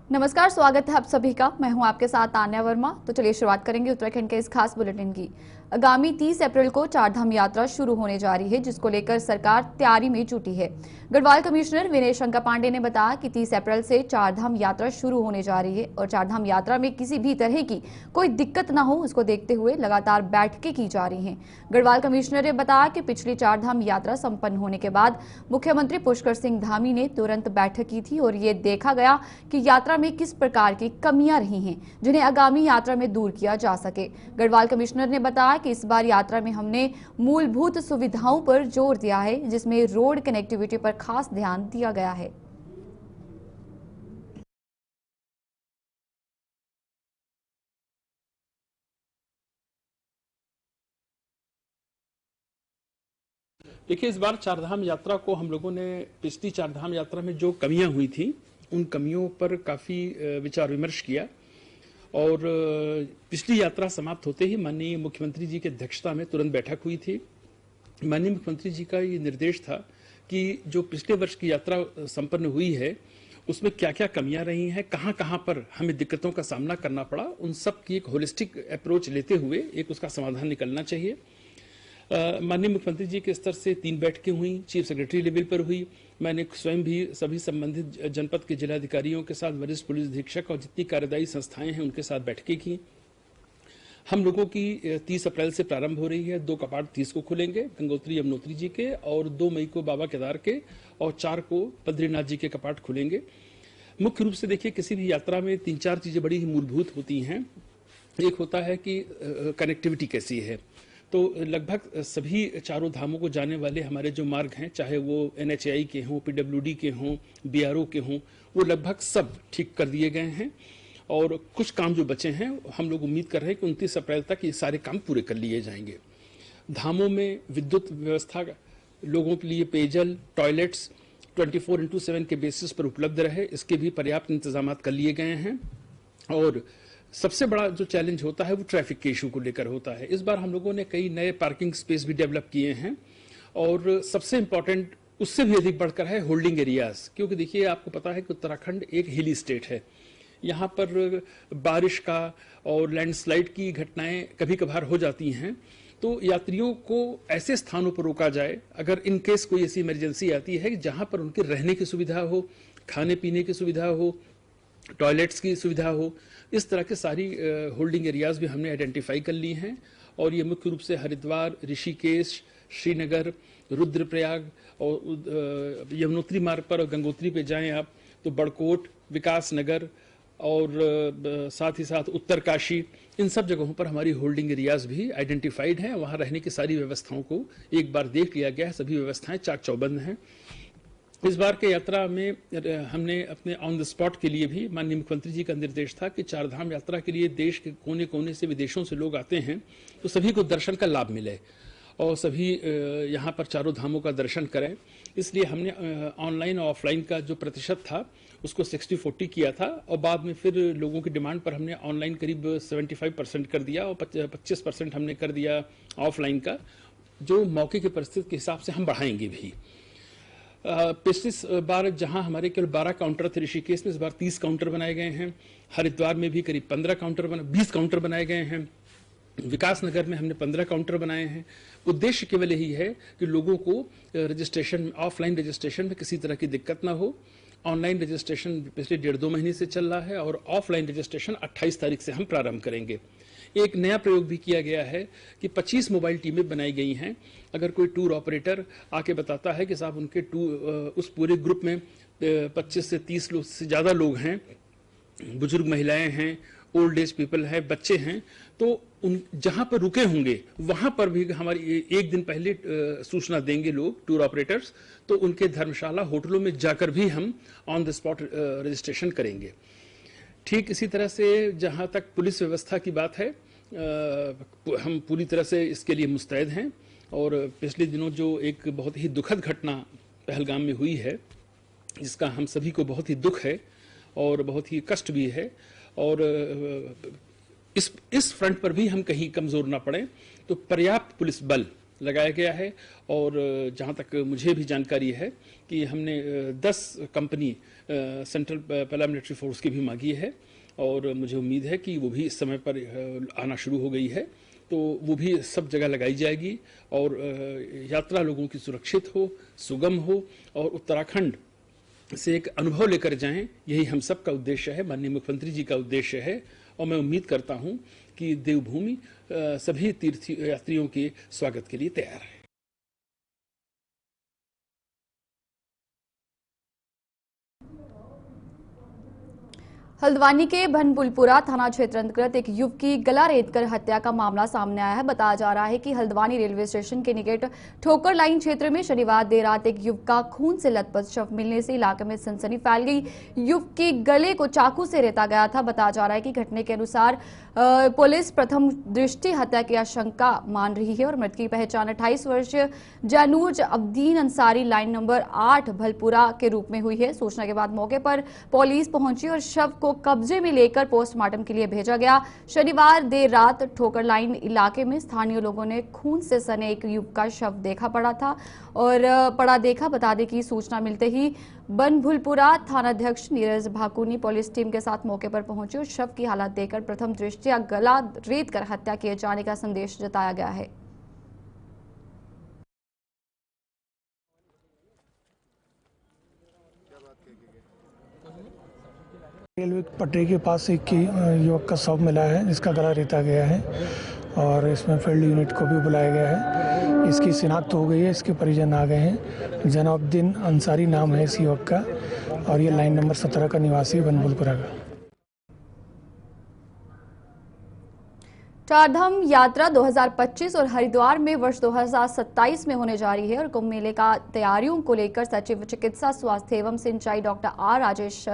नमस्कार, स्वागत है आप सभी का। मैं हूं आपके साथ तान्या वर्मा। तो चलिए शुरुआत करेंगे उत्तराखंड के इस खास बुलेटिन की। आगामी 30 अप्रैल को चारधाम यात्रा शुरू होने जा रही है, जिसको लेकर सरकार तैयारी में जुटी है। गढ़वाल कमिश्नर विनय शंकर पांडे ने बताया कि 30 अप्रैल से चारधाम यात्रा शुरू होने जा रही है और चारधाम यात्रा में किसी भी तरह की कोई दिक्कत न हो, उसको देखते हुए लगातार बैठकें की जा रही हैं। गढ़वाल कमिश्नर ने बताया कि पिछली चारधाम यात्रा संपन्न होने के बाद मुख्यमंत्री पुष्कर सिंह धामी ने तुरंत बैठक की थी और ये देखा गया कि यात्रा में किस प्रकार की कमियां रही हैं, जिन्हें आगामी यात्रा में दूर किया जा सके। गढ़वाल कमिश्नर ने बताया कि इस बार यात्रा में हमने मूलभूत सुविधाओं पर जोर दिया है, जिसमें रोड कनेक्टिविटी पर खास ध्यान दिया गया है। देखिए, इस बार चारधाम यात्रा को हम लोगों ने पिछली चारधाम यात्रा में जो कमियां हुई थी उन कमियों पर काफ़ी विचार विमर्श किया और पिछली यात्रा समाप्त होते ही माननीय मुख्यमंत्री जी की अध्यक्षता में तुरंत बैठक हुई थी। माननीय मुख्यमंत्री जी का ये निर्देश था कि जो पिछले वर्ष की यात्रा संपन्न हुई है उसमें क्या क्या कमियां रही हैं, कहाँ कहाँ पर हमें दिक्कतों का सामना करना पड़ा, उन सब की एक होलिस्टिक अप्रोच लेते हुए एक उसका समाधान निकलना चाहिए। माननीय मुख्यमंत्री जी के स्तर से 3 बैठकें हुई, चीफ सेक्रेटरी लेवल पर हुई। मैंने स्वयं भी सभी संबंधित जनपद के जिलाधिकारियों के साथ, वरिष्ठ पुलिस अधीक्षक और जितनी कार्यदायी संस्थाएं हैं उनके साथ बैठकें की। हम लोगों की 30 अप्रैल से प्रारंभ हो रही है। 2 कपाट 30 को खुलेंगे गंगोत्री यमुनोत्री जी के, और 2 मई को बाबा केदार के, और 4 को बद्रीनाथ जी के कपाट खुलेंगे। मुख्य रूप से देखिए, किसी भी यात्रा में 3-4 चीजें बड़ी ही मूलभूत होती हैं। एक होता है कि कनेक्टिविटी कैसी है। तो लगभग सभी चारों धामों को जाने वाले हमारे जो मार्ग हैं, चाहे वो NHAI के हों, PWD के हों, BRO के हों, वो लगभग सब ठीक कर दिए गए हैं। और कुछ काम जो बचे हैं हम लोग उम्मीद कर रहे हैं कि 29 अप्रैल तक ये सारे काम पूरे कर लिए जाएंगे। धामों में विद्युत व्यवस्था, लोगों के लिए पेयजल, टॉयलेट्स 24/7 के बेसिस पर उपलब्ध रहे, इसके भी पर्याप्त इंतजाम कर लिए गए हैं। और सबसे बड़ा जो चैलेंज होता है वो ट्रैफिक के इशू को लेकर होता है। इस बार हम लोगों ने कई नए पार्किंग स्पेस भी डेवलप किए हैं, और सबसे इंपॉर्टेंट उससे भी अधिक बढ़कर है होल्डिंग एरियाज। क्योंकि देखिए, आपको पता है कि उत्तराखंड एक हिली स्टेट है। यहाँ पर बारिश का और लैंडस्लाइड की घटनाएं कभी कभार हो जाती हैं, तो यात्रियों को ऐसे स्थानों पर रोका जाए अगर इन केस कोई ऐसी इमरजेंसी आती है जहां पर उनके रहने की सुविधा हो, खाने पीने की सुविधा हो, टॉयलेट्स की सुविधा हो। इस तरह के सारी होल्डिंग एरियाज भी हमने आइडेंटिफाई कर ली हैं, और ये मुख्य रूप से हरिद्वार, ऋषिकेश, श्रीनगर, रुद्रप्रयाग और यमुनोत्री मार्ग पर, और गंगोत्री पे जाएं आप तो बड़कोट, विकास नगर और साथ ही साथ उत्तरकाशी, इन सब जगहों पर हमारी होल्डिंग एरियाज भी आइडेंटिफाइड हैं। वहाँ रहने की सारी व्यवस्थाओं को एक बार देख लिया गया है, सभी व्यवस्थाएं चाक चौबंद हैं। इस बार के यात्रा में हमने अपने ऑन द स्पॉट के लिए भी माननीय मुख्यमंत्री जी का निर्देश था कि चारधाम यात्रा के लिए देश के कोने कोने से, विदेशों से लोग आते हैं, तो सभी को दर्शन का लाभ मिले और सभी यहाँ पर चारों धामों का दर्शन करें। इसलिए हमने ऑनलाइन और ऑफलाइन का जो प्रतिशत था उसको 60-40 किया था, और बाद में फिर लोगों की डिमांड पर हमने ऑनलाइन करीब 75% कर दिया और 25% हमने कर दिया ऑफलाइन का, जो मौके की परिस्थिति के हिसाब से हम बढ़ाएंगे भी। पिछली बार जहां हमारे केवल 12 काउंटर थे ऋषिकेश में, इस बार 30 काउंटर बनाए गए हैं। हरिद्वार में भी करीब 20 काउंटर बनाए गए हैं। विकास नगर में हमने 15 काउंटर बनाए हैं। उद्देश्य केवल यही है कि लोगों को रजिस्ट्रेशन, ऑफलाइन रजिस्ट्रेशन में किसी तरह की दिक्कत ना हो। ऑनलाइन रजिस्ट्रेशन पिछले 1.5-2 महीने से चल रहा है, और ऑफलाइन रजिस्ट्रेशन 28 तारीख से हम प्रारंभ करेंगे। एक नया प्रयोग भी किया गया है कि 25 मोबाइल टीमें बनाई गई हैं। अगर कोई टूर ऑपरेटर आके बताता है कि साहब उनके उस पूरे ग्रुप में 25 से 30 लोग से ज़्यादा लोग हैं, बुजुर्ग महिलाएं हैं, ओल्ड एज पीपल हैं, बच्चे हैं, तो उन जहां पर रुके होंगे वहां पर भी हमारी एक दिन पहले सूचना देंगे लोग, टूर ऑपरेटर्स, तो उनके धर्मशाला, होटलों में जाकर भी हम ऑन द स्पॉट रजिस्ट्रेशन करेंगे। ठीक इसी तरह से जहां तक पुलिस व्यवस्था की बात है, हम पूरी तरह से इसके लिए मुस्तैद हैं। और पिछले दिनों जो एक बहुत ही दुखद घटना पहलगाम में हुई है, जिसका हम सभी को बहुत ही दुख है और बहुत ही कष्ट भी है, और इस फ्रंट पर भी हम कहीं कमजोर ना पड़े, तो पर्याप्त पुलिस बल लगाया गया है। और जहां तक मुझे भी जानकारी है कि हमने 10 कंपनी सेंट्रल पैरामिलिट्री फोर्स की भी मांगी है, और मुझे उम्मीद है कि वो भी इस समय पर आना शुरू हो गई है, तो वो भी सब जगह लगाई जाएगी और यात्रा लोगों की सुरक्षित हो, सुगम हो और उत्तराखंड से एक अनुभव लेकर जाएं, यही हम सब का उद्देश्य है, माननीय मुख्यमंत्री जी का उद्देश्य है। और मैं उम्मीद करता हूं कि देवभूमि सभी तीर्थ यात्रियों के स्वागत के लिए तैयार है। हल्द्वानी के भनपुलपुरा थाना क्षेत्र अंतर्गत एक युवक की गला रेतकर हत्या का मामला सामने आया है। बताया जा रहा है कि हल्द्वानी रेलवे स्टेशन के निकट ठोकर लाइन क्षेत्र में शनिवार देर रात एक युवक का खून से लथपथ शव मिलने से इलाके में सनसनी फैल गई। युवक के गले को चाकू से रेता गया था। बताया जा रहा है कि घटने के अनुसार पुलिस प्रथम दृष्टि हत्या की आशंका मान रही है और मृत की पहचान 28 वर्षीय जानूज अब्दीन अंसारी लाइन नंबर 8 भलपुरा के रूप में हुई है। सूचना के बाद मौके पर पुलिस पहुंची और शव को कब्जे में लेकर पोस्टमार्टम के लिए भेजा गया। शनिवार देर रात ठोकर लाइन इलाके में स्थानीय लोगों ने खून से सने एक युवक का शव देखा देखा। बता दें कि सूचना मिलते ही बनभुलपुरा थानाध्यक्ष नीरज भाकुनी पुलिस टीम के साथ मौके पर पहुंचे और शव की हालत देखकर प्रथम दृष्टया गला रेत कर हत्या किए जाने का संदेश जताया गया है। रेलवे पटरी के पास एक युवक का शव मिला है जिसका गला रेता गया है और इसमें फील्ड यूनिट को भी बुलाया गया है। इसकी शिनाख्त हो गई है, इसके परिजन आ गए हैं। जनाबुद्दीन अंसारी नाम है इस युवक का और ये लाइन नंबर 17 का निवासी बनभुलपुरा का। चारधाम यात्रा 2025 और हरिद्वार में वर्ष 2027 में होने जा रही है और कुंभ मेले का तैयारियों को लेकर सचिव चिकित्सा स्वास्थ्य एवं सिंचाई डॉक्टर आर राजेश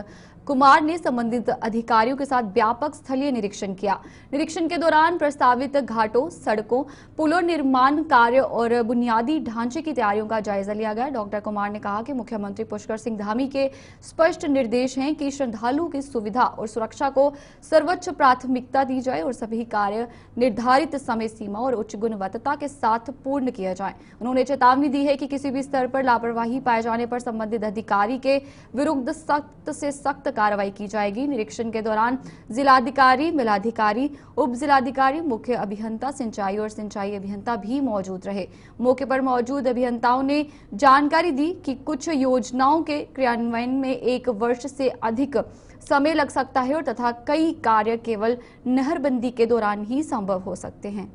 कुमार ने संबंधित अधिकारियों के साथ व्यापक स्थलीय निरीक्षण किया। निरीक्षण के दौरान प्रस्तावित घाटों, सड़कों, पुलों निर्माण कार्य और बुनियादी ढांचे की तैयारियों का जायजा लिया गया। डॉक्टर कुमार ने कहा कि मुख्यमंत्री पुष्कर सिंह धामी के स्पष्ट निर्देश हैं कि श्रद्धालुओं की सुविधा और सुरक्षा को सर्वोच्च प्राथमिकता दी जाए और सभी कार्य निर्धारित समय सीमा और उच्च गुणवत्ता के साथ पूर्ण किया जाए। उन्होंने चेतावनी दी है कि किसी भी स्तर पर लापरवाही पाए जाने पर संबंधित अधिकारी के विरुद्ध सख्त से सख्त कार्रवाई की जाएगी। निरीक्षण के दौरान जिलाधिकारी, मेलाधिकारी, उप जिलाधिकारी, मुख्य अभियंता सिंचाई और सिंचाई अभियंता भी मौजूद रहे। मौके पर मौजूद अभियंताओं ने जानकारी दी कि कुछ योजनाओं के क्रियान्वयन में 1 वर्ष से अधिक समय लग सकता है और तथा कई कार्य केवल नहरबंदी के दौरान ही संभव हो सकते हैं।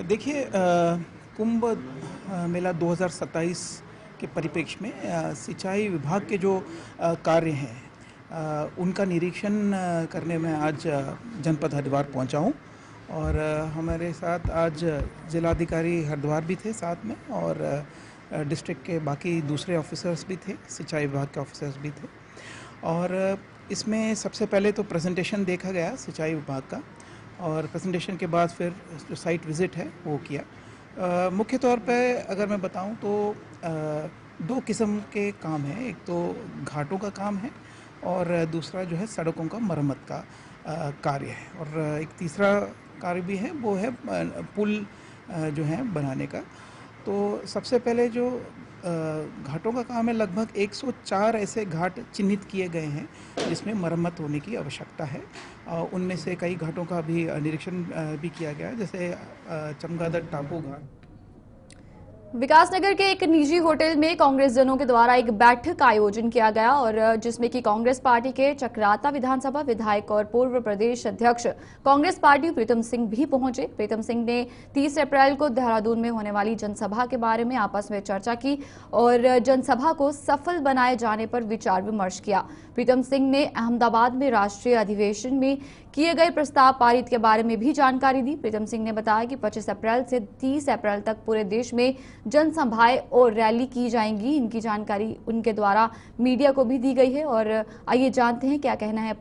देखिए, कुंभ मेला 2027 के परिप्रेक्ष्य में सिंचाई विभाग के जो कार्य हैं उनका निरीक्षण करने में आज जनपद हरिद्वार पहुंचा हूं और हमारे साथ आज जिलाधिकारी हरिद्वार भी थे साथ में और डिस्ट्रिक्ट के बाकी दूसरे ऑफिसर्स भी थे, सिंचाई विभाग के ऑफिसर्स भी थे। और इसमें सबसे पहले तो प्रेजेंटेशन देखा गया सिंचाई विभाग का और प्रेजेंटेशन के बाद फिर जो साइट विज़िट है वो किया। मुख्य तौर पे अगर मैं बताऊं तो 2 किस्म के काम हैं। एक तो घाटों का काम है और दूसरा जो है सड़कों का मरम्मत का कार्य है और एक तीसरा कार्य भी है, वो है पुल जो है बनाने का। तो सबसे पहले जो घाटों का काम है, लगभग 104 ऐसे घाट चिन्हित किए गए हैं जिसमें मरम्मत होने की आवश्यकता है। उनमें से कई घाटों का भी निरीक्षण भी किया गया, जैसे चमगादड़ टापू घाट। विकासनगर के एक निजी होटल में कांग्रेस जनों के द्वारा एक बैठक का आयोजन किया गया और जिसमें कि कांग्रेस पार्टी के चक्राता विधानसभा विधायक और पूर्व प्रदेश अध्यक्ष कांग्रेस पार्टी प्रीतम सिंह भी पहुंचे। प्रीतम सिंह ने 30 अप्रैल को देहरादून में होने वाली जनसभा के बारे में आपस में चर्चा की और जनसभा को सफल बनाए जाने पर विचार विमर्श किया। प्रीतम सिंह ने अहमदाबाद में राष्ट्रीय अधिवेशन में किए गए प्रस्ताव पारित के बारे में भी जानकारी दी। प्रीतम सिंह ने बताया कि 25 अप्रैल से 30 अप्रैल तक पूरे देश में जनसभाएं और रैली की जाएंगी। इनकी जानकारी उनके द्वारा मीडिया को भी दी गई है और आइए जानते हैं क्या कहना है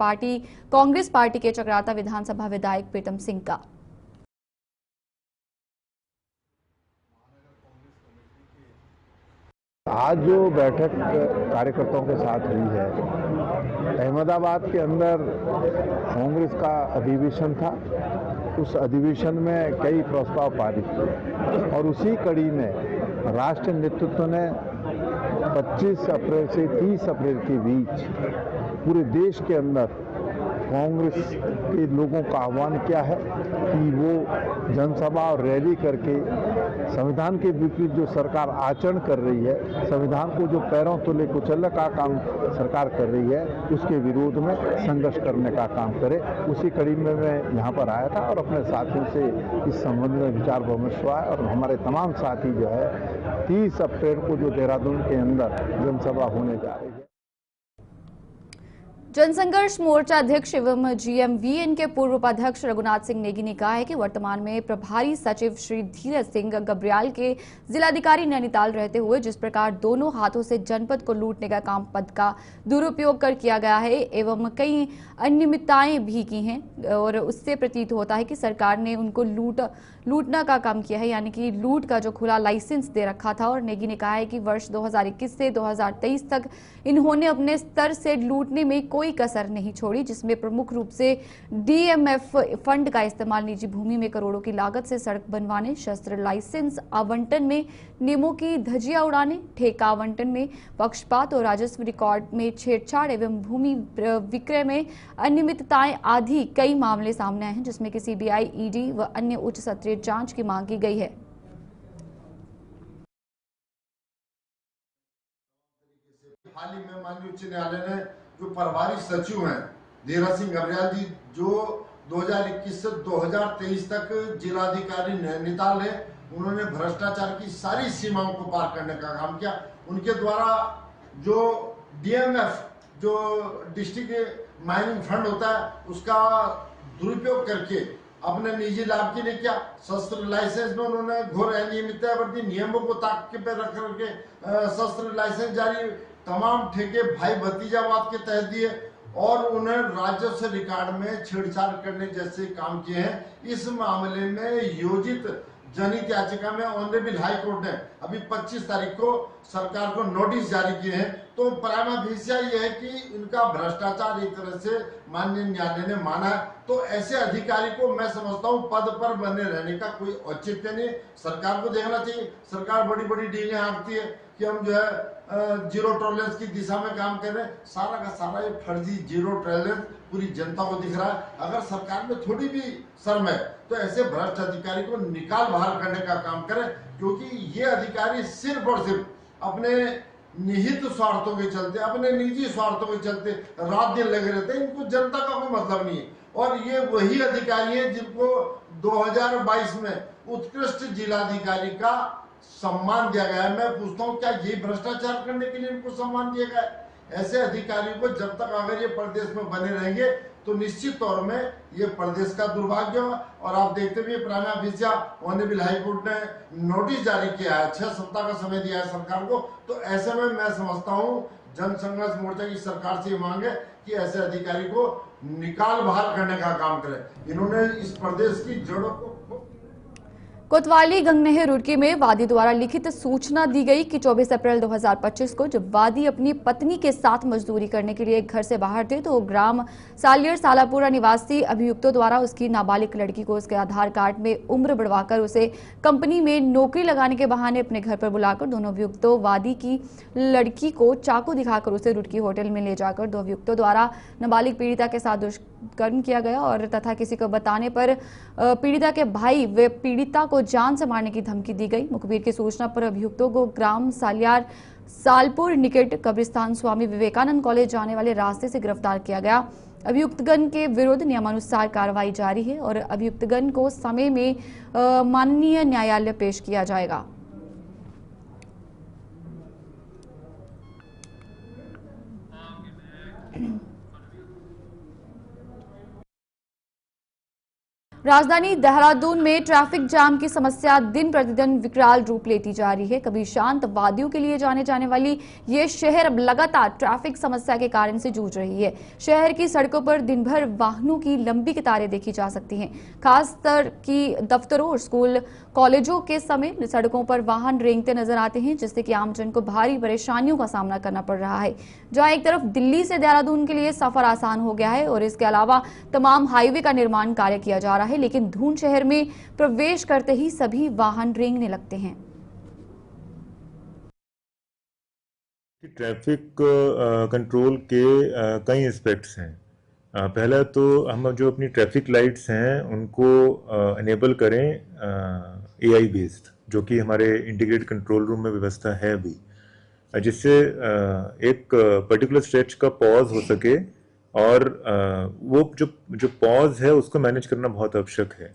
कांग्रेस पार्टी के चक्राता विधानसभा विधायक प्रीतम सिंह का। आज जो बैठक कार्यकर्ताओं के साथ हुई है, अहमदाबाद के अंदर कांग्रेस का अधिवेशन था। उस अधिवेशन में कई प्रस्ताव पारित हुए और उसी कड़ी में राष्ट्रीय नेतृत्व ने 25 अप्रैल से 30 अप्रैल के बीच पूरे देश के अंदर कांग्रेस के लोगों का आह्वान किया है कि वो जनसभा और रैली करके संविधान के विपरीत जो सरकार आचरण कर रही है, संविधान को जो पैरों तले कुचलने का काम सरकार कर रही है, उसके विरोध में संघर्ष करने का काम करे। उसी कड़ी में मैं यहाँ पर आया था और अपने साथियों से इस संबंध में विचार विमर्श हुआ और हमारे तमाम साथी जो है 30 अप्रैल को जो देहरादून के अंदर जनसभा होने जा रही है। जनसंघर्ष मोर्चा अध्यक्ष एवं GMVN के पूर्व उपाध्यक्ष रघुनाथ सिंह नेगी ने कहा है कि वर्तमान में प्रभारी सचिव श्री धीरज सिंह गब्रियाल के जिलाधिकारी नैनीताल रहते हुए जिस प्रकार दोनों हाथों से जनपद को लूटने का काम पद का दुरुपयोग कर किया गया है एवं कई अनियमितताएं भी की हैं और उससे प्रतीत होता है कि सरकार ने उनको लूटना का काम किया है, यानी कि लूट का जो खुला लाइसेंस दे रखा था। और नेगी ने कहा है कि वर्ष 2021 से 2023 तक इन्होंने अपने स्तर से लूटने में कोई कसर नहीं छोड़ी, जिसमें प्रमुख रूप से DMF फंड का इस्तेमाल निजी भूमि में करोड़ों की लागत से सड़क बनवाने, शस्त्र लाइसेंस आवंटन में नियमों की धज्जियां उड़ाने, ठेका आवंटन में पक्षपात और राजस्व रिकॉर्ड में छेड़छाड़ एवं भूमि विक्रय में अनियमितताएं आदि कई मामले सामने आए हैं, जिसमें कि CBI, ED व अन्य उच्च स्तरीय जांच की मांग की गई है। हाल ही में माननीय उच्च न्यायालय ने जो प्रभारी सचिव हैं धीरज सिंह गब्रियाल जी, जो 2021 से 2023 तक जिलाधिकारी नैनीताल है, उन्होंने भ्रष्टाचार की सारी सीमाओं को पार करने का काम किया। उनके द्वारा जो DMF जो डिस्ट्रिक्ट माइनिंग फंड होता है उसका दुरुपयोग करके अपने निजी लाभ के लिए क्या शस्त्र लाइसेंस में उन्होंने घोर अनियमितता बरती, नियमों को ताक पे रख करके शस्त्र लाइसेंस जारी, तमाम ठेके भाई भतीजावाद के तहत दिए और उन्हें राजस्व रिकॉर्ड में छेड़छाड़ करने जैसे काम किए हैं। इस मामले में योजित जनहित याचिका में ऑनरेबल हाई कोर्ट ने अभी 25 तारीख को सरकार को नोटिस जारी किए हैं। तो प्राइमा फेसिया ये है कि इनका भ्रष्टाचार एक तरह से माननीय न्यायालय ने माना है। तो ऐसे अधिकारी को मैं समझता हूँ पद पर बने रहने का कोई औचित्य नहीं। सरकार को देखना चाहिए, सरकार बड़ी बड़ी डीलें हाँकती है कि हम जो है जीरो टॉलरेंस की दिशा में काम कर रहे हैं। सारा का सारा ये फर्जी जीरो टॉलरेंस पूरी जनता को दिख रहा है। अगर सरकार में थोड़ी भी शर्म है तो ऐसे भ्रष्ट अधिकारी को निकाल बाहर करने का काम करें, क्योंकि ये अधिकारी सिर्फ और सिर्फ अपने निहित स्वार्थों के चलते, अपने निजी स्वार्थों के चलते रात दिन लगे रहते हैं। इनको जनता का कोई मतलब नहीं है। और ये वही अधिकारी हैं जिनको 2022 में उत्कृष्ट जिलाधिकारी का सम्मान दिया गया है। मैं पूछता हूँ क्या ये भ्रष्टाचार करने के लिए इनको सम्मान दिया गया है? ऐसे अधिकारियों को जब तक अगर ये प्रदेश में बने रहेंगे तो निश्चित तौर में ये प्रदेश का दुर्भाग्य होगा। और आप देखते हुए prima fascia honourable high court ने नोटिस जारी किया है, 6 सप्ताह का समय दिया है सरकार को। तो ऐसे में मैं समझता हूँ जनसंघर्ष मोर्चा की सरकार से मांग है कि ऐसे अधिकारी को निकाल बाहर करने का काम करें। इन्होंने इस प्रदेश की जड़ों को कोतवाली गंगनहर रुड़की में वादी द्वारा लिखित सूचना दी गई कि 24 अप्रैल 2025 को जब वादी अपनी पत्नी के साथ मजदूरी करने के लिए घर से बाहर थे तो ग्राम सालियर सालापुरा निवासी अभियुक्तों द्वारा उसकी नाबालिग लड़की को उसके आधार कार्ड में उम्र बढ़वाकर उसे कंपनी में नौकरी लगाने के बहाने अपने घर पर बुलाकर दोनों अभियुक्तों वादी की लड़की को चाकू दिखाकर उसे रुड़की होटल में ले जाकर दो अभियुक्तों द्वारा नाबालिग पीड़िता के साथ दुष्कर्म किया गया और तथा किसी को बताने पर पीड़िता के भाई व पीड़िता को जान से मारने की धमकी दी गई। मुखबिर की सूचना पर अभियुक्तों को ग्राम सालियार सालपुर निकट कब्रिस्तान स्वामी विवेकानंद कॉलेज जाने वाले रास्ते से गिरफ्तार किया गया। अभियुक्तगण के विरुद्ध नियमानुसार कार्रवाई जारी है और अभियुक्तगण को समय में माननीय न्यायालय पेश किया जाएगा। राजधानी देहरादून में ट्रैफिक जाम की समस्या दिन प्रतिदिन विकराल रूप लेती जा रही है। कभी शांत वादियों के लिए जाने वाली ये शहर अब लगातार ट्रैफिक समस्या के कारण से जूझ रही है। शहर की सड़कों पर दिन भर वाहनों की लंबी कतारें देखी जा सकती हैं। खास कर की दफ्तरों और स्कूल कॉलेजों के समय सड़कों पर वाहन रेंगते नजर आते हैं, जिससे कि आमजन को भारी परेशानियों का सामना करना पड़ रहा है। जहां एक तरफ दिल्ली से देहरादून के लिए सफर आसान हो गया है और इसके अलावा तमाम हाईवे का निर्माण कार्य किया जा रहा है, लेकिन धुंध शहर में प्रवेश करते ही सभी वाहन रेंगने लगते हैं। ट्रैफिक कंट्रोल के कई एस्पेक्ट्स हैं। पहला तो हम जो अपनी ट्रैफिक लाइट्स हैं उनको इनेबल करें एआई बेस्ड, जो कि हमारे इंटीग्रेटेड कंट्रोल रूम में व्यवस्था है अभी, जिससे एक पर्टिकुलर स्ट्रेच का पॉज हो सके और वो जो पॉज है उसको मैनेज करना बहुत आवश्यक है।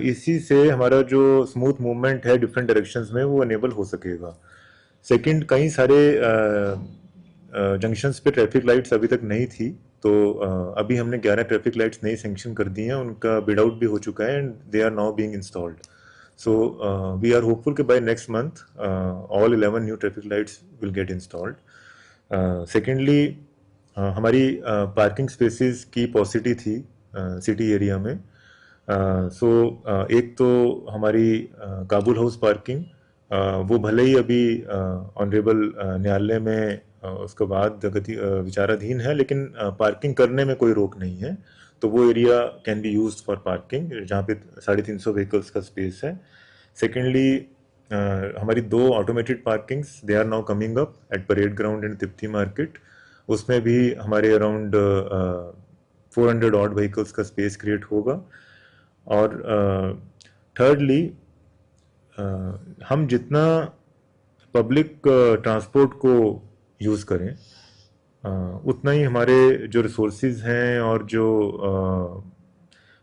इसी से हमारा जो स्मूथ मूवमेंट है डिफरेंट डायरेक्शंस में वो इनेबल हो सकेगा। सेकंड, कई सारे जंक्शंस पे ट्रैफिक लाइट्स अभी तक नहीं थी, तो अभी हमने 11 ट्रैफिक लाइट्स नई सैंक्शन कर दी हैं, उनका बिड आउट भी हो चुका है and they are now being installed. So we are hopeful कि by next month all 11 new traffic lights will get installed. Secondly, हमारी पार्किंग स्पेसेस की पॉसिटी थी सिटी एरिया में। एक तो हमारी काबुल हाउस पार्किंग, वो भले ही अभी ऑनरेबल न्यायालय में उसके बाद विचाराधीन है, लेकिन पार्किंग करने में कोई रोक नहीं है, तो वो area can be used for parking, जहाँ पे 350 व्हीकल्स का स्पेस है। सेकेंडली, हमारी 2 automated parkings they are now coming up at parade ground and Tipti market, उसमें भी हमारे अराउंड 400 ऑड व्हीकल्स का स्पेस क्रिएट होगा। और थर्डली, हम जितना पब्लिक ट्रांसपोर्ट को यूज़ करें उतना ही हमारे जो रिसोर्सेज हैं और जो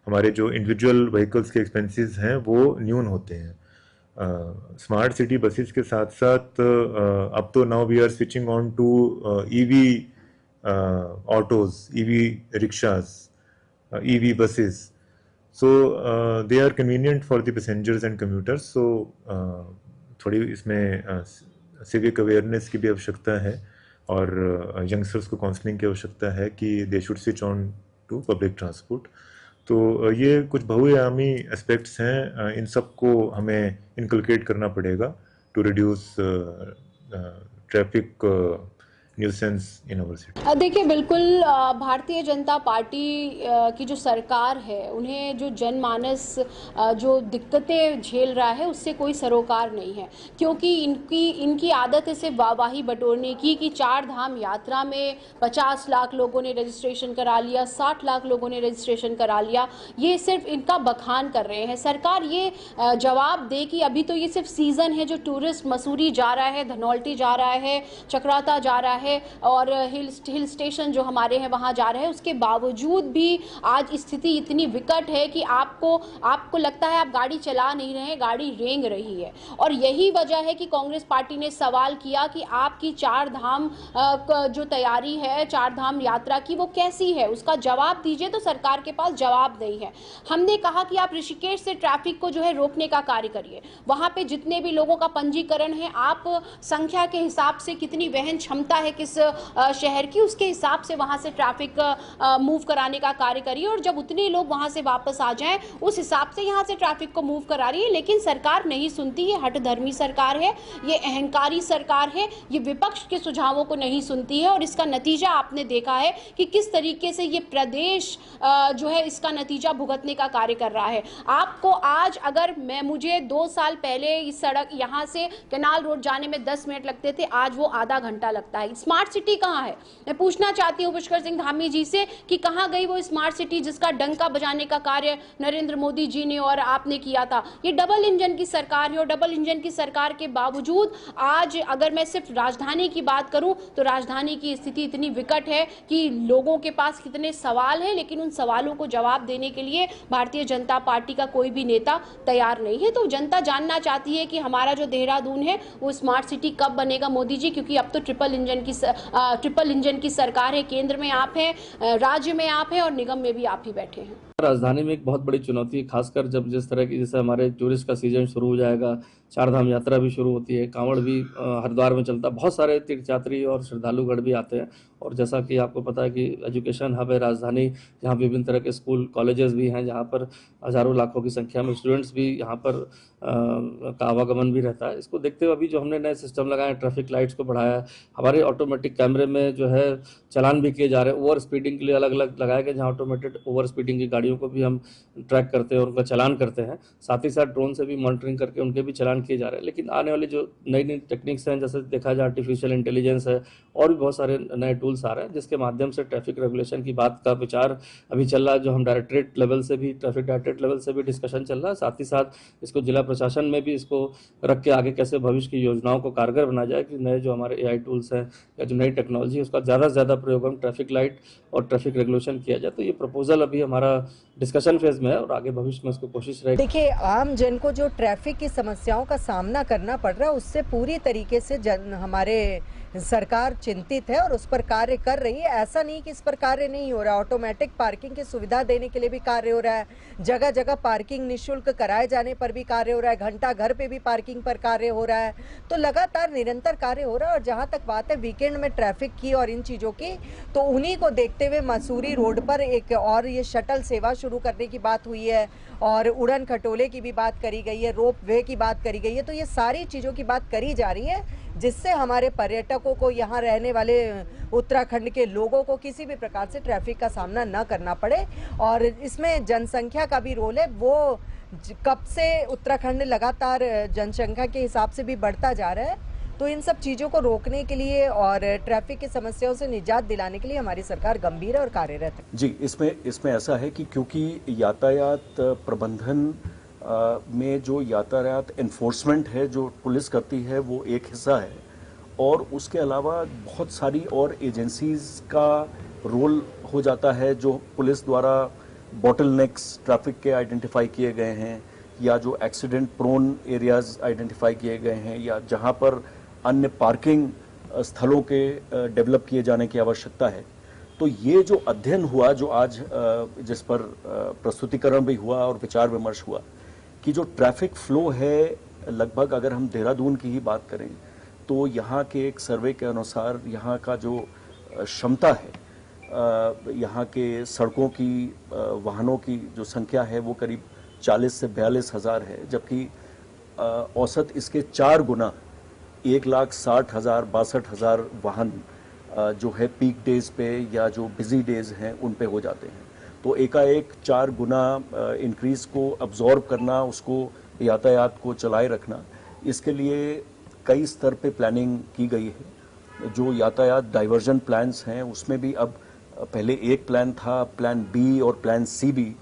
हमारे जो इंडिविजुअल व्हीकल्स के एक्सपेंसेस हैं वो न्यून होते हैं। स्मार्ट सिटी बसेस के साथ साथ अब तो now we are switching on to EV autos, EV rickshaws, EV buses, so they are convenient for the passengers and commuters, so थोड़ी इसमें civic awareness की भी आवश्यकता है और youngsters को काउंसलिंग की आवश्यकता है कि they should switch on to public transport। तो ये कुछ बहुआयामी एस्पेक्ट्स हैं, इन सब को हमें इनकलकेट करना पड़ेगा to reduce traffic nuisance in our city. देखिए, बिल्कुल भारतीय जनता पार्टी की जो सरकार है, उन्हें जो जनमानस जो दिक्कतें झेल रहा है उससे कोई सरोकार नहीं है, क्योंकि इनकी आदत है सिर्फ वाहवाही बटोरने की कि 4 धाम यात्रा में 50 लाख लोगों ने रजिस्ट्रेशन करा लिया, 60 लाख लोगों ने रजिस्ट्रेशन करा लिया। ये सिर्फ इनका बखान कर रहे हैं। सरकार ये जवाब दे कि अभी तो ये सिर्फ सीज़न है, जो टूरिस्ट मसूरी जा रहा है, धनौल्टी जा रहा है, चक्राता जा रहा है और हिल स्टेशन जो हमारे हैं वहां जा रहे हैं, उसके बावजूद भी आज स्थिति इतनी विकट है कि आपको लगता है आप गाड़ी चला नहीं रहे, गाड़ी रेंग रही है। और यही वजह है कि कांग्रेस पार्टी ने सवाल किया कि आपकी 4 धाम जो तैयारी है, 4 धाम यात्रा की, वो कैसी है, उसका जवाब दीजिए। तो सरकार के पास जवाब नहीं है। हमने कहा कि आप ऋषिकेश से ट्रैफिक को जो है रोकने का कार्य करिए, वहां पे जितने भी लोगों का पंजीकरण है, आप संख्या के हिसाब से कितनी वहन क्षमता है किस शहर की, उसके हिसाब से वहां से ट्रैफिक मूव कराने का कार्य करिए, और जब उतने लोग वहां से वापस आ जाएं उस हिसाब से यहां से ट्रैफिक को मूव करा रही है। लेकिन सरकार नहीं सुनती। ये हठधर्मी सरकार है, ये अहंकारी सरकार है, ये विपक्ष के सुझावों को नहीं सुनती है, और इसका नतीजा आपने देखा है कि किस तरीके से ये प्रदेश जो है इसका नतीजा भुगतने का कार्य कर रहा है। आपको आज अगर मुझे 2 साल पहले इस सड़क यहां से कैनाल रोड जाने में 10 मिनट लगते थे, आज वो आधा घंटा लगता है। स्मार्ट सिटी कहां है? मैं पूछना चाहती हूं पुष्कर सिंह धामी जी से कि कहां गई वो स्मार्ट सिटी जिसका डंका बजाने का कार्य नरेंद्र मोदी जी ने और आपने किया था। ये डबल इंजन की सरकार है, और डबल इंजन की सरकार के बावजूद आज अगर मैं सिर्फ राजधानी की बात करूं तो राजधानी की स्थिति इतनी विकट है कि लोगों के पास कितने सवाल हैं, लेकिन उन सवालों को जवाब देने के लिए भारतीय जनता पार्टी का कोई भी नेता तैयार नहीं है। तो जनता जानना चाहती है कि हमारा जो देहरादून है वो स्मार्ट सिटी कब बनेगा मोदी जी, क्योंकि अब तो ट्रिपल इंजन की सरकार है। केंद्र में आप हैं, राज्य में आप हैं और निगम में भी आप ही बैठे हैं। राजधानी में एक बहुत बड़ी चुनौती है, खासकर जब जिस तरह की जैसे हमारे टूरिस्ट का सीजन शुरू हो जाएगा, चारधाम यात्रा भी शुरू होती है, कांवड़ भी हरिद्वार में चलता है, बहुत सारे तीर्थयात्री और श्रद्धालुगढ़ भी आते हैं। और जैसा कि आपको पता है कि एजुकेशन हब है राजधानी, जहाँ विभिन्न तरह के स्कूल कॉलेजेस भी हैं, जहाँ पर हज़ारों लाखों की संख्या में स्टूडेंट्स भी यहाँ पर का आवागमन भी रहता है। इसको देखते हुए अभी जो हमने नए सिस्टम लगाए, ट्रैफिक लाइट्स को बढ़ाया, हमारे ऑटोमेटिक कैमरे में जो है चालान भी किए जा रहे हैं। ओवर स्पीडिंग के लिए अलग अलग लगाए गए, जहाँ ऑटोमेटेड ओवर स्पीडिंग की गाड़ियों को भी हम ट्रैक करते हैं और उनका चालान करते हैं। साथ ही साथ ड्रोन से भी मॉनिटरिंग करके उनके भी चालान किए जा रहे हैं। लेकिन आने वाली जो नई नई टेक्निक्स हैं, जैसे देखा जाए आर्टिफिशियल इंटेलिजेंस है और भी बहुत सारे नए टूल्स आ रहे हैं, जिसके माध्यम से ट्रैफिक रेगुलेशन की बात का विचार अभी चल रहा है। जो हम डायरेक्टरेट लेवल से भी, ट्रैफिक डायरेक्टरेट लेवल से भी डिस्कशन चल रहा है। साथ ही साथ इसको जिला प्रशासन में भी इसको रख के आगे कैसे भविष्य की योजनाओं को कारगर बनाया जाए कि नए जो हमारे AI टूल्स हैं या जो नई टेक्नोलॉजी है उसका ज़्यादा से ज़्यादा प्रयोग हम ट्रैफिक लाइट और ट्रैफिक रेगुलेशन किया जाए। तो ये प्रपोजल अभी हमारा डिस्कशन फेज में है और आगे भविष्य में इसको कोशिश रहेगी। देखिए, आम जन को जो ट्रैफिक की समस्याओं का सामना करना पड़ रहा है, उससे पूरी तरीके से हमारे सरकार चिंतित है और उस पर कार्य कर रही है। ऐसा नहीं कि इस पर कार्य नहीं हो रहा। ऑटोमेटिक पार्किंग की सुविधा देने के लिए भी कार्य हो रहा है, जगह जगह पार्किंग निःशुल्क कराए जाने पर भी कार्य हो रहा है, घंटा घर पे भी पार्किंग पर कार्य हो रहा है। तो लगातार निरंतर कार्य हो रहा है। और जहाँ तक बात है वीकेंड में ट्रैफिक की और इन चीज़ों की, तो उन्हीं को देखते हुए मसूरी रोड पर एक और ये शटल सेवा शुरू करने की बात हुई है और उड़न खटोले की भी बात करी गई है, रोप वे की बात करी गई है। तो ये सारी चीज़ों की बात करी जा रही है, जिससे हमारे पर्यटकों को, यहाँ रहने वाले उत्तराखंड के लोगों को किसी भी प्रकार से ट्रैफिक का सामना न करना पड़े। और इसमें जनसंख्या का भी रोल है। वो कब से उत्तराखंड लगातार जनसंख्या के हिसाब से भी बढ़ता जा रहा है। तो इन सब चीज़ों को रोकने के लिए और ट्रैफिक की समस्याओं से निजात दिलाने के लिए हमारी सरकार गंभीर है और कार्यरत है। जी, इसमें ऐसा है कि क्योंकि यातायात प्रबंधन में जो यातायात एनफोर्समेंट है जो पुलिस करती है वो एक हिस्सा है, और उसके अलावा बहुत सारी और एजेंसीज का रोल हो जाता है। जो पुलिस द्वारा बॉटलनेक्स ट्रैफिक के आइडेंटिफाई किए गए हैं, या जो एक्सीडेंट प्रोन एरियाज आइडेंटिफाई किए गए हैं, या जहां पर अन्य पार्किंग स्थलों के डेवलप किए जाने की आवश्यकता है। तो ये जो अध्ययन हुआ, जो आज जिस पर प्रस्तुतिकरण भी हुआ और विचार विमर्श हुआ, कि जो ट्रैफिक फ्लो है, लगभग अगर हम देहरादून की ही बात करें तो यहाँ के एक सर्वे के अनुसार यहाँ का जो क्षमता है, यहाँ के सड़कों की वाहनों की जो संख्या है वो करीब 40 से 42 हज़ार है, जबकि औसत इसके 4 गुना 1,60,000 62,000 वाहन जो है पीक डेज पे या जो बिजी डेज हैं उन पे हो जाते हैं। तो एकाएक 4 गुना इंक्रीज को अब्जॉर्ब करना, उसको यातायात को चलाए रखना, इसके लिए कई स्तर पे प्लानिंग की गई है। जो यातायात डाइवर्जन प्लान्स हैं उसमें भी अब पहले एक प्लान था, प्लान बी और प्लान सी भी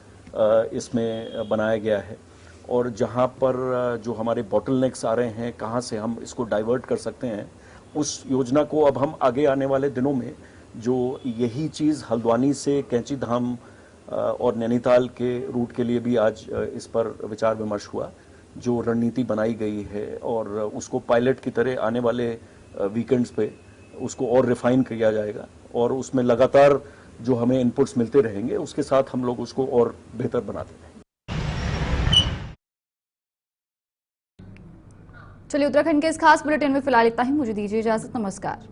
इसमें बनाया गया है। और जहाँ पर जो हमारे बॉटलनेक्स आ रहे हैं, कहाँ से हम इसको डाइवर्ट कर सकते हैं, उस योजना को अब हम आगे आने वाले दिनों में, जो यही चीज़ हल्द्वानी से कैंची धाम और नैनीताल के रूट के लिए भी आज इस पर विचार विमर्श हुआ, जो रणनीति बनाई गई है, और उसको पायलट की तरह आने वाले वीकेंड्स पे उसको और रिफाइन किया जाएगा, और उसमें लगातार जो हमें इनपुट्स मिलते रहेंगे उसके साथ हम लोग उसको और बेहतर बनाते रहेंगे। चलिए, उत्तराखंड के इस खास बुलेटिन में फिलहाल इतना ही। मुझे दीजिए इजाजत। नमस्कार।